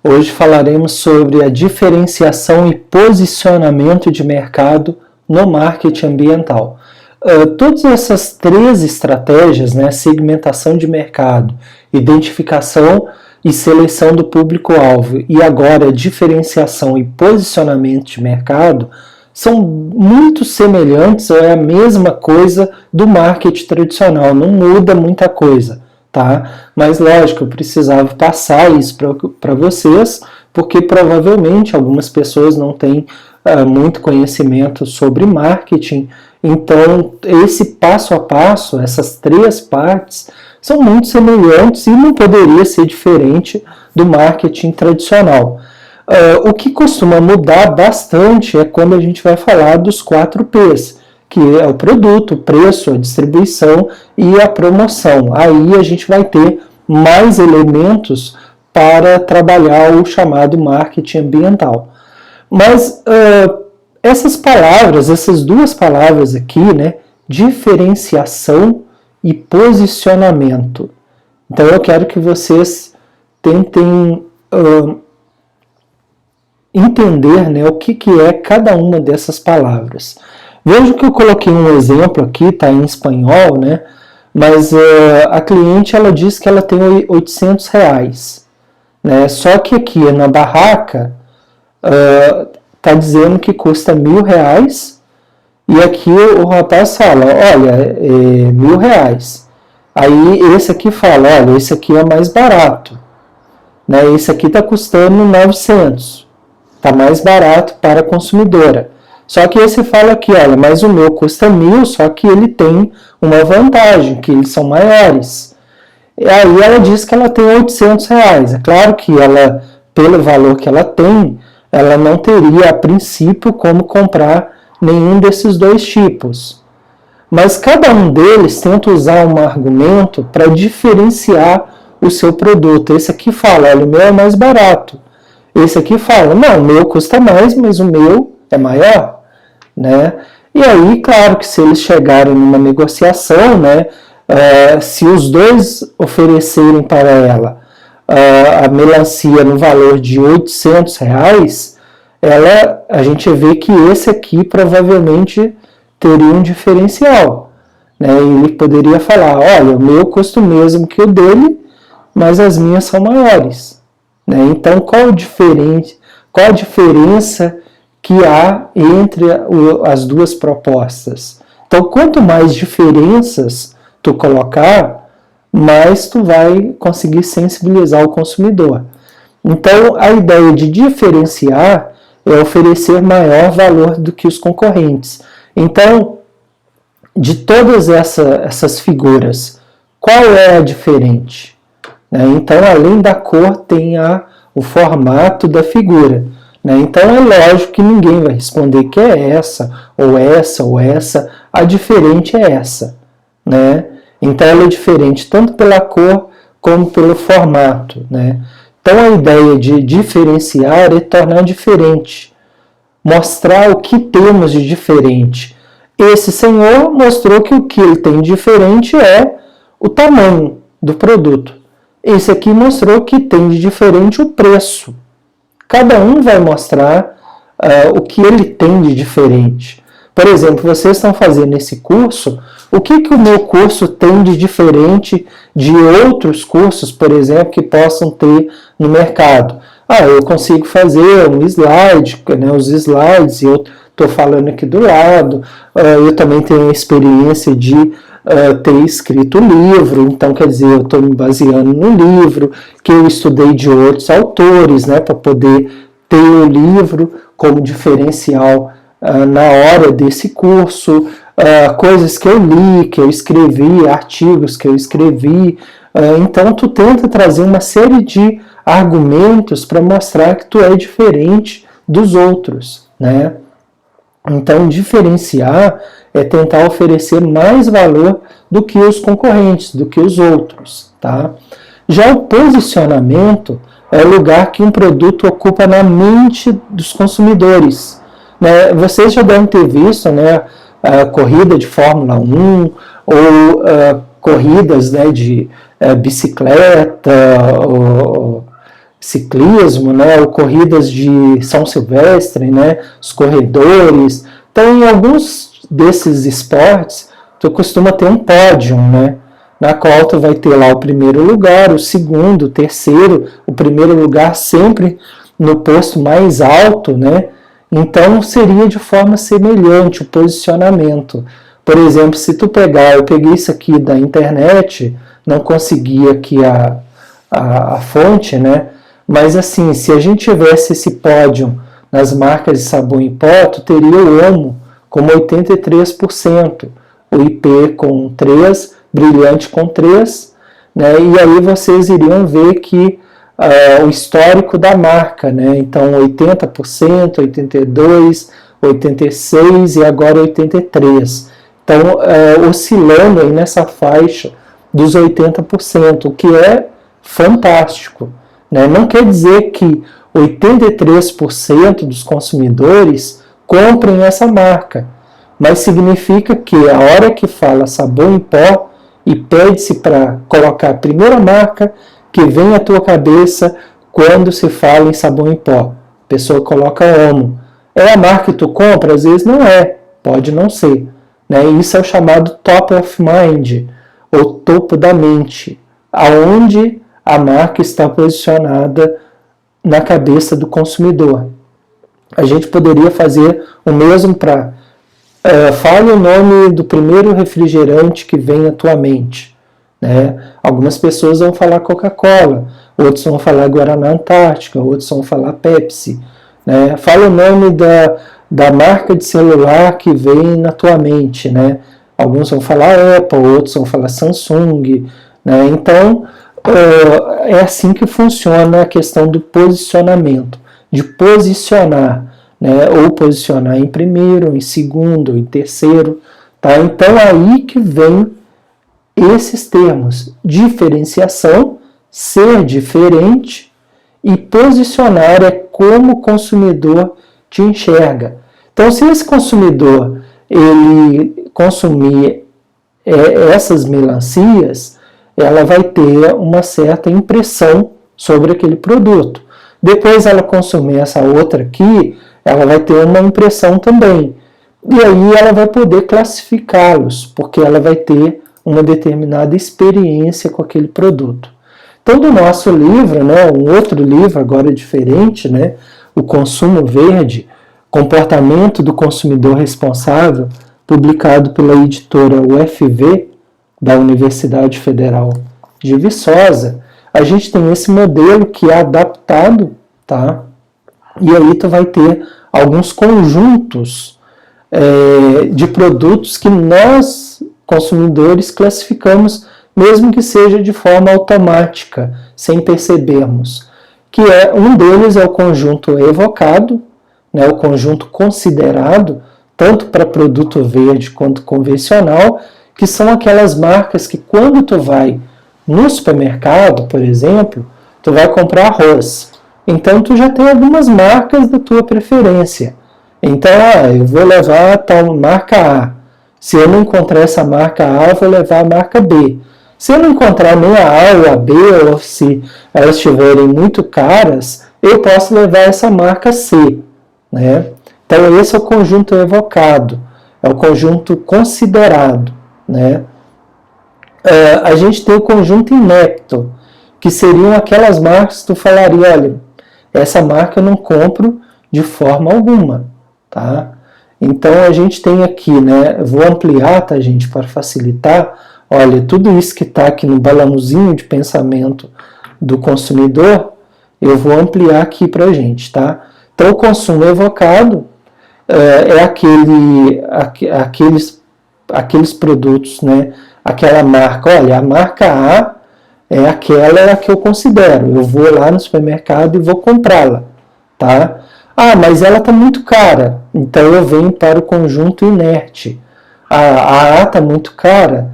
Hoje falaremos sobre a diferenciação e posicionamento de mercado no marketing ambiental. Todas essas três estratégias, né, segmentação de mercado, identificação e seleção do público-alvo e agora diferenciação e posicionamento de mercado, são muito semelhantes ou é a mesma coisa do marketing tradicional, não muda muita coisa. Tá? Mas lógico, eu precisava passar isso para vocês, porque provavelmente algumas pessoas não têm muito conhecimento sobre marketing, então esse passo a passo, essas três partes, são muito semelhantes e não poderia ser diferente do marketing tradicional. O que costuma mudar bastante é quando a gente vai falar dos 4 P's, que é o produto, o preço, a distribuição e a promoção. Aí a gente vai ter mais elementos para trabalhar o chamado marketing ambiental. Mas essas palavras, essas duas palavras aqui, né, diferenciação e posicionamento. Então eu quero que vocês tentem entender, né, o que é cada uma dessas palavras. Veja que eu coloquei um exemplo aqui, está em espanhol, né? Mas a cliente ela diz que ela tem R$800, né? Só que aqui na barraca está dizendo que custa R$1.000 e aqui o rapaz fala, olha, R$1.000. Aí esse aqui fala, olha, esse aqui é mais barato, né? Esse aqui está custando 900, está mais barato para a consumidora. Só que esse fala aqui, olha, mas o meu custa 1.000, só que ele tem uma vantagem, que eles são maiores. E aí ela diz que ela tem R$800. É claro que ela, pelo valor que ela tem, ela não teria a princípio como comprar nenhum desses dois tipos. Mas cada um deles tenta usar um argumento para diferenciar o seu produto. Esse aqui fala, olha, o meu é mais barato. Esse aqui fala, não, o meu custa mais, mas o meu é maior. Né? E aí, claro que se eles chegarem numa negociação, né, se os dois oferecerem para ela a melancia no valor de R$800, a gente vê que esse aqui provavelmente teria um diferencial. Né? E ele poderia falar, olha, o meu custa o mesmo que o dele, mas as minhas são maiores. Né? Então, qual a diferença que há entre as duas propostas? Então, quanto mais diferenças tu colocar, mais tu vai conseguir sensibilizar o consumidor. Então, a ideia de diferenciar é oferecer maior valor do que os concorrentes. Então, de todas essas figuras, qual é a diferente? Então, além da cor, tem o formato da figura. Então é lógico que ninguém vai responder que é essa, ou essa, ou essa. A diferente é essa. Né? Então ela é diferente tanto pela cor como pelo formato. Né? Então a ideia de diferenciar é tornar diferente. Mostrar o que temos de diferente. Esse senhor mostrou que o que ele tem de diferente é o tamanho do produto. Esse aqui mostrou que tem de diferente o preço. Cada um vai mostrar o que ele tem de diferente. Por exemplo, vocês estão fazendo esse curso, o que o meu curso tem de diferente de outros cursos, por exemplo, que possam ter no mercado? Eu consigo fazer um slide, né, os slides, eu estou falando aqui do lado, eu também tenho a experiência de ter escrito o livro, então quer dizer, eu estou me baseando no livro, que eu estudei de outros autores, né, para poder ter o livro como diferencial na hora desse curso, coisas que eu li, que eu escrevi, artigos que eu escrevi, então tu tenta trazer uma série de argumentos para mostrar que tu é diferente dos outros, né? Então, diferenciar é tentar oferecer mais valor do que os concorrentes, do que os outros. Tá? Já o posicionamento é o lugar que um produto ocupa na mente dos consumidores. Né? Vocês já devem ter visto, né, a corrida de Fórmula 1 ou corridas, né, de bicicleta, ou ciclismo, né, ou corridas de São Silvestre, né, os corredores. Então, em alguns desses esportes, tu costuma ter um pódio, né, na qual tu vai ter lá o primeiro lugar, o segundo, o terceiro, o primeiro lugar sempre no posto mais alto, né? Então seria de forma semelhante o posicionamento. Por exemplo, se tu pegar, eu peguei isso aqui da internet, não consegui aqui a fonte, né? Mas assim, se a gente tivesse esse pódio nas marcas de sabão em pó, tu teria o Omo como 83%, o IP com 3%, Brilhante com 3%, né? E aí vocês iriam ver que o histórico da marca, né? Então 80%, 82%, 86% e agora 83%. Então oscilando aí nessa faixa dos 80%, o que é fantástico, né? Não quer dizer que 83% dos consumidores comprem essa marca, mas significa que a hora que fala sabão em pó e pede-se para colocar a primeira marca que vem à tua cabeça quando se fala em sabão em pó. A pessoa coloca Omo. É a marca que tu compra? Às vezes não é, pode não ser. Né? Isso é o chamado top of mind, ou topo da mente, aonde a marca está posicionada na cabeça do consumidor. A gente poderia fazer o mesmo para fale o nome do primeiro refrigerante que vem à tua mente. Né? Algumas pessoas vão falar Coca-Cola, outros vão falar Guaraná Antártica, outros vão falar Pepsi. Né? Fala o nome da marca de celular que vem na tua mente. Né? Alguns vão falar Apple, outros vão falar Samsung. Né? Então, é assim que funciona a questão do posicionamento, de posicionar. Né, ou posicionar em primeiro, em segundo, em terceiro, tá? Então aí que vem esses termos: diferenciação, ser diferente, e posicionar é como o consumidor te enxerga. Então, se esse consumidor ele consumir essas melancias, ela vai ter uma certa impressão sobre aquele produto. Depois ela consumir essa outra aqui, ela vai ter uma impressão também. E aí ela vai poder classificá-los, porque ela vai ter uma determinada experiência com aquele produto. Então, do nosso livro, né, um outro livro agora diferente, né, O Consumo Verde, Comportamento do Consumidor Responsável, publicado pela editora UFV, da Universidade Federal de Viçosa, a gente tem esse modelo que é adaptado, tá? E aí tu vai ter alguns conjuntos de produtos que nós, consumidores, classificamos, mesmo que seja de forma automática, sem percebermos. Que um deles é o conjunto evocado, né, o conjunto considerado, tanto para produto verde quanto convencional, que são aquelas marcas que quando tu vai no supermercado, por exemplo, tu vai comprar arroz. Então, tu já tem algumas marcas da tua preferência. Então, eu vou levar a tal marca A. Se eu não encontrar essa marca A, eu vou levar a marca B. Se eu não encontrar nem a A ou a B, ou se elas estiverem muito caras, eu posso levar essa marca C. Né? Então, esse é o conjunto evocado. É o conjunto considerado. Né? A gente tem o conjunto inepto, que seriam aquelas marcas que tu falaria, olha, essa marca eu não compro de forma alguma, tá? Então a gente tem aqui, né, vou ampliar, tá, gente, para facilitar, olha, tudo isso que está aqui no balãozinho de pensamento do consumidor, eu vou ampliar aqui para a gente, tá? Então o consumo evocado é aqueles produtos, né, aquela marca, olha, a marca A é aquela que eu considero. Eu vou lá no supermercado e vou comprá-la, tá? Ah, mas ela está muito cara, então eu venho para o conjunto inerte. A A está muito cara,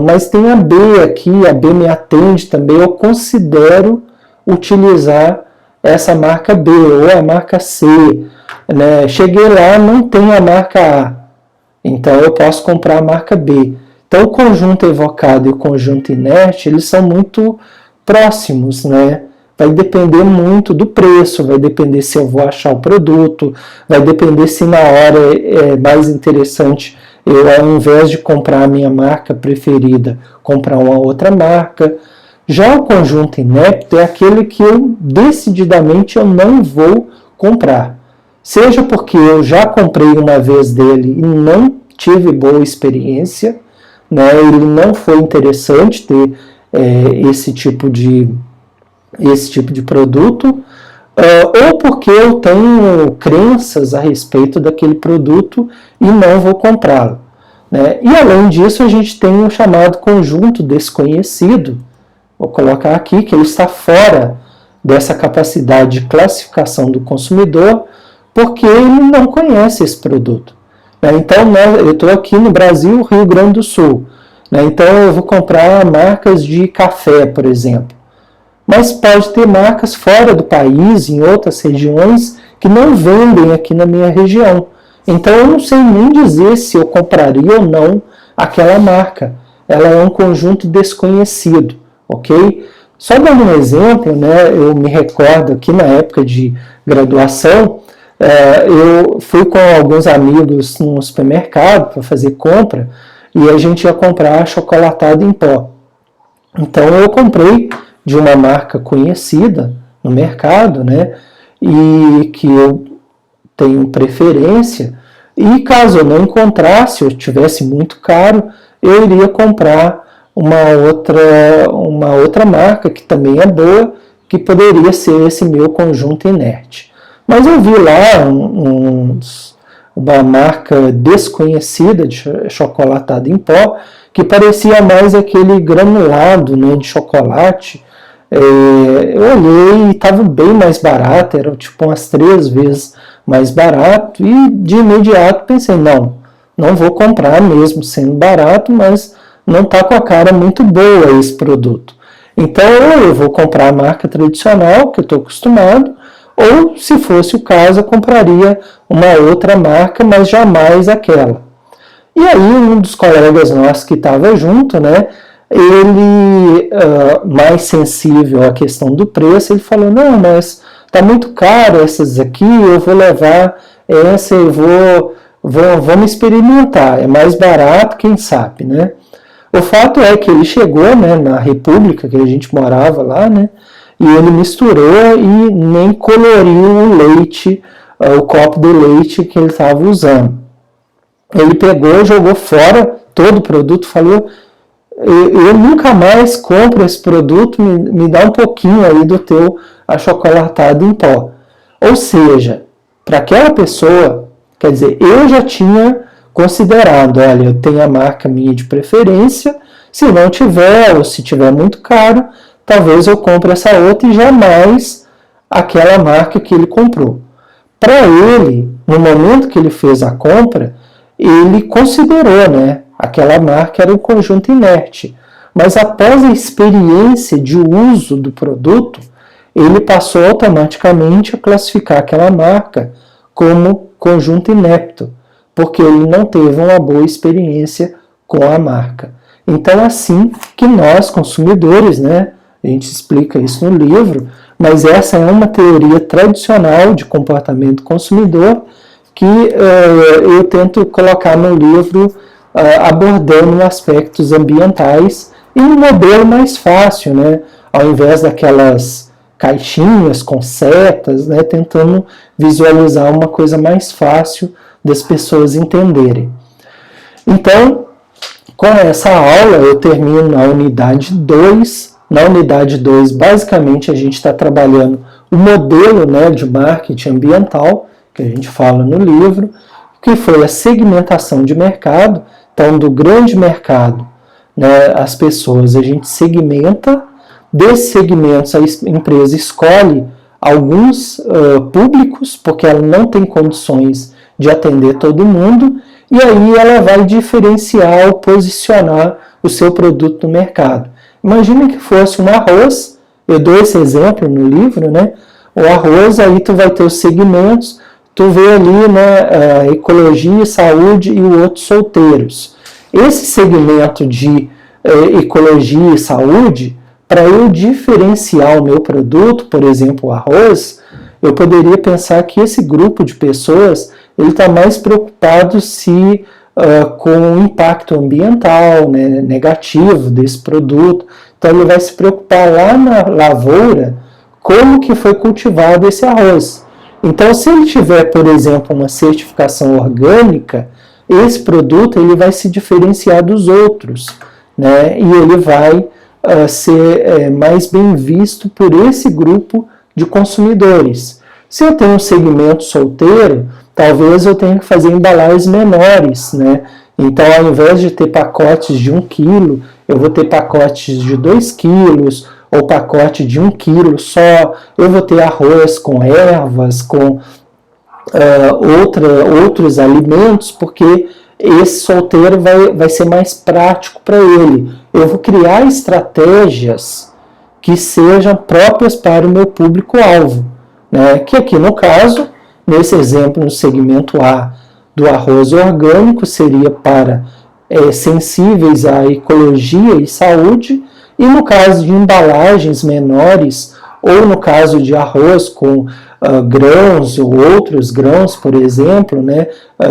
mas tem a B aqui, a B me atende também, eu considero utilizar essa marca B ou a marca C. Né? Cheguei lá, não tem a marca A, então eu posso comprar a marca B. Então, o conjunto evocado e o conjunto inerte, eles são muito próximos, né? vai depender muito do preço, vai depender se eu vou achar o produto, vai depender se na hora é mais interessante eu, ao invés de comprar a minha marca preferida, comprar uma outra marca. Já o conjunto inepto é aquele que eu decididamente eu não vou comprar. Seja porque eu já comprei uma vez dele e não tive boa experiência, né? Ele não foi interessante ter esse tipo de produto, ou porque eu tenho crenças a respeito daquele produto e não vou comprá-lo, né? E além disso, a gente tem o chamado conjunto desconhecido, vou colocar aqui, que ele está fora dessa capacidade de classificação do consumidor, porque ele não conhece esse produto. Então, eu estou aqui no Brasil, Rio Grande do Sul, então eu vou comprar marcas de café, por exemplo. Mas pode ter marcas fora do país, em outras regiões, que não vendem aqui na minha região. Então eu não sei nem dizer se eu compraria ou não aquela marca. Ela é um conjunto desconhecido, ok? Só dando um exemplo, eu me recordo aqui na época de graduação, eu fui com alguns amigos no supermercado para fazer compra e a gente ia comprar chocolatado em pó. Então eu comprei de uma marca conhecida no mercado, e que eu tenho preferência, e caso eu não encontrasse, ou tivesse muito caro, eu iria comprar uma outra marca que também é boa, que poderia ser esse meu conjunto inerte. Mas eu vi lá uma marca desconhecida de chocolatado em pó, que parecia mais aquele granulado de chocolate. Eu olhei e estava bem mais barato, era tipo umas 3 vezes mais barato, e de imediato pensei, não vou comprar mesmo sendo barato, mas não está com a cara muito boa esse produto. Então eu vou comprar a marca tradicional, que eu estou acostumado, ou se fosse o caso eu compraria uma outra marca, mas jamais aquela. E aí um dos colegas nossos que estava junto, ele, mais sensível à questão do preço, ele falou, não, mas está muito caro essas aqui, eu vou levar essa, vamos experimentar, é mais barato, quem sabe, O fato é que ele chegou, na República, que a gente morava lá, e ele misturou e nem coloriu o leite, o copo de leite que ele estava usando. Ele pegou, jogou fora todo o produto, falou, eu nunca mais compro esse produto, me dá um pouquinho aí do teu achocolatado em pó. Ou seja, para aquela pessoa, quer dizer, eu já tinha considerado, olha, eu tenho a marca minha de preferência, se não tiver, ou se tiver muito caro, talvez eu compre essa outra e jamais aquela marca que ele comprou. Para ele, no momento que ele fez a compra, ele considerou, aquela marca era um conjunto inerte. Mas após a experiência de uso do produto, ele passou automaticamente a classificar aquela marca como conjunto inepto, porque ele não teve uma boa experiência com a marca. Então, assim que nós, consumidores, a gente explica isso no livro, mas essa é uma teoria tradicional de comportamento consumidor que eu tento colocar no livro abordando aspectos ambientais e um modelo mais fácil, ao invés daquelas caixinhas com setas, tentando visualizar uma coisa mais fácil das pessoas entenderem. Então, com essa aula eu termino a unidade 2. Na unidade 2, basicamente, a gente está trabalhando o modelo de marketing ambiental, que a gente fala no livro, que foi a segmentação de mercado. Então, do grande mercado, as pessoas, a gente segmenta, desses segmentos a empresa escolhe alguns públicos, porque ela não tem condições de atender todo mundo, e aí ela vai diferenciar ou posicionar o seu produto no mercado. Imagina que fosse um arroz, eu dou esse exemplo no livro, o arroz, aí tu vai ter os segmentos, tu vê ali, ecologia, saúde e o outro solteiros. Esse segmento de ecologia e saúde para eu diferenciar o meu produto, por exemplo, o arroz, eu poderia pensar que esse grupo de pessoas ele está mais preocupado com o impacto ambiental, né, negativo desse produto. Então ele vai se preocupar lá na lavoura como que foi cultivado esse arroz. Então se ele tiver, por exemplo, uma certificação orgânica, esse produto ele vai se diferenciar dos outros, né, e ele vai ser mais bem visto por esse grupo de consumidores. Se eu tenho um segmento solteiro, talvez eu tenha que fazer embalagens menores, né? Então, ao invés de ter pacotes de 1 quilo, eu vou ter pacotes de 2 quilos, ou pacote de 1 quilo só. Eu vou ter arroz com ervas, com outros alimentos, porque esse solteiro vai ser mais prático para ele. Eu vou criar estratégias que sejam próprias para o meu público-alvo, né? Que aqui no caso, nesse exemplo, no segmento A do arroz orgânico, seria para sensíveis à ecologia e saúde, e no caso de embalagens menores, ou no caso de arroz com grãos ou outros grãos, por exemplo, né,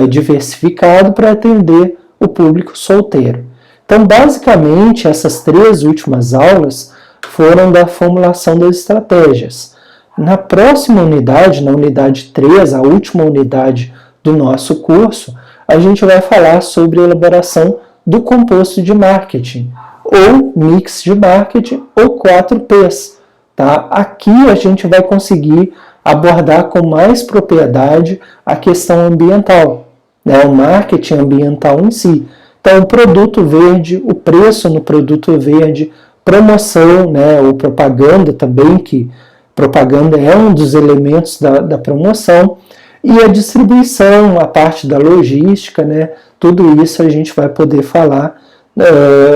diversificado para atender o público solteiro. Então, basicamente, essas 3 últimas aulas foram da formulação das estratégias. Na próxima unidade, na unidade 3, a última unidade do nosso curso, a gente vai falar sobre a elaboração do composto de marketing, ou mix de marketing, ou 4Ps. Tá? Aqui a gente vai conseguir abordar com mais propriedade a questão ambiental, né? O marketing ambiental em si. Então, o produto verde, o preço no produto verde, promoção, né? Ou propaganda também, que propaganda é um dos elementos da promoção, e a distribuição, a parte da logística, né? Tudo isso a gente vai poder falar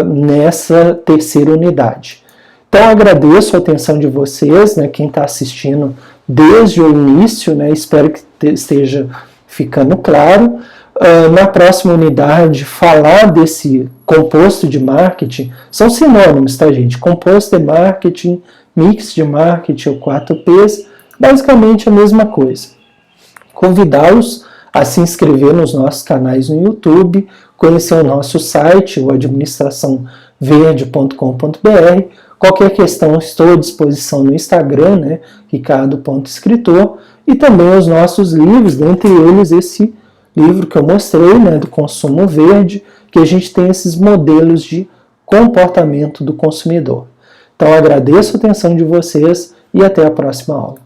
nessa terceira unidade. Então, agradeço a atenção de vocês, né, quem está assistindo desde o início, né, espero que esteja ficando claro. Na próxima unidade, falar desse composto de marketing, são sinônimos, tá, gente? Composto de marketing, mix de marketing ou 4Ps, basicamente a mesma coisa. Convidá-los a se inscrever nos nossos canais no YouTube, conhecer o nosso site, o administraçãoverde.com.br. Qualquer questão, estou à disposição no Instagram, né, ricardo.escritor, e também os nossos livros, dentre eles esse livro que eu mostrei, né, do consumo verde, que a gente tem esses modelos de comportamento do consumidor. Então, agradeço a atenção de vocês e até a próxima aula.